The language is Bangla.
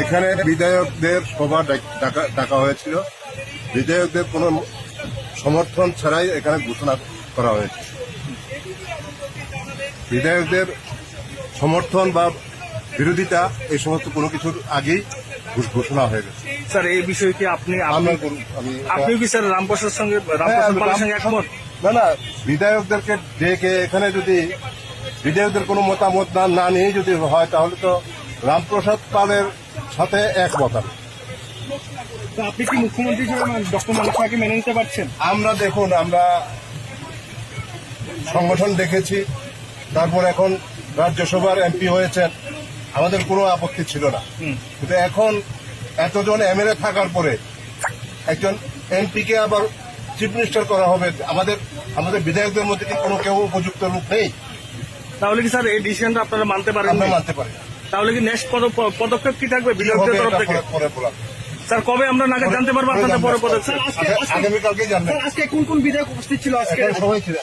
এখানে বিধায়কদের সভা ডাকা হয়েছিল। বিধায়কদের কোনো সমর্থন ছাড়াই এখানে ঘোষণা করা হয়েছে। বিধায়কদের সমর্থন বা বিরোধিতা এই সমস্ত কোনো কিছুর আগেই ঘোষণা হয়ে গেছে। স্যার এই বিষয়ে কি আপনিও কি স্যার রামপ্রসাদের সঙ্গে একমত? না, বিধায়কদেরকে ডেকে এখানে যদি বিধায়কদের কোনো মতামত না নিয়ে যদি হয় তাহলে তো রামপ্রসাদ পালের সাথে একমত আমি। আপনি কি মুখ্যমন্ত্রী হিসেবে ডক্টর মানিক সাহাকে মেনে নিতে পারছেন? আমরা দেখুন, আমরা সংগঠন দেখেছি, তারপর এখন রাজ্যসভার এমপি হয়েছেন, আমাদের কোনো আপত্তি ছিল না। কিন্তু এখন এতজন এমএলএ থাকার পরে একজন এমপিকে আবার চিফ মিনিস্টার করা হবে, আমাদের বিধায়কদের মধ্যে কি কোনো কেউ উপযুক্ত লোক নেই? তাহলে কি স্যার এই ডিসিশনটা আপনারা মানতে পারেন? আমরা মানতে পারি। তাহলে কি নেক্সট পদক্ষেপ কি থাকবে বিধায়কদের তরফ থেকে? পরে বলা স্যার কবে আমরা নাগাদ জানতে পারবো আপনাদের পরে পদক্ষেপ? আগামীকালকে জানবেন। আজকে কোন কোন বিধায়ক উপস্থিত ছিল? আজকে সবাই ছিল।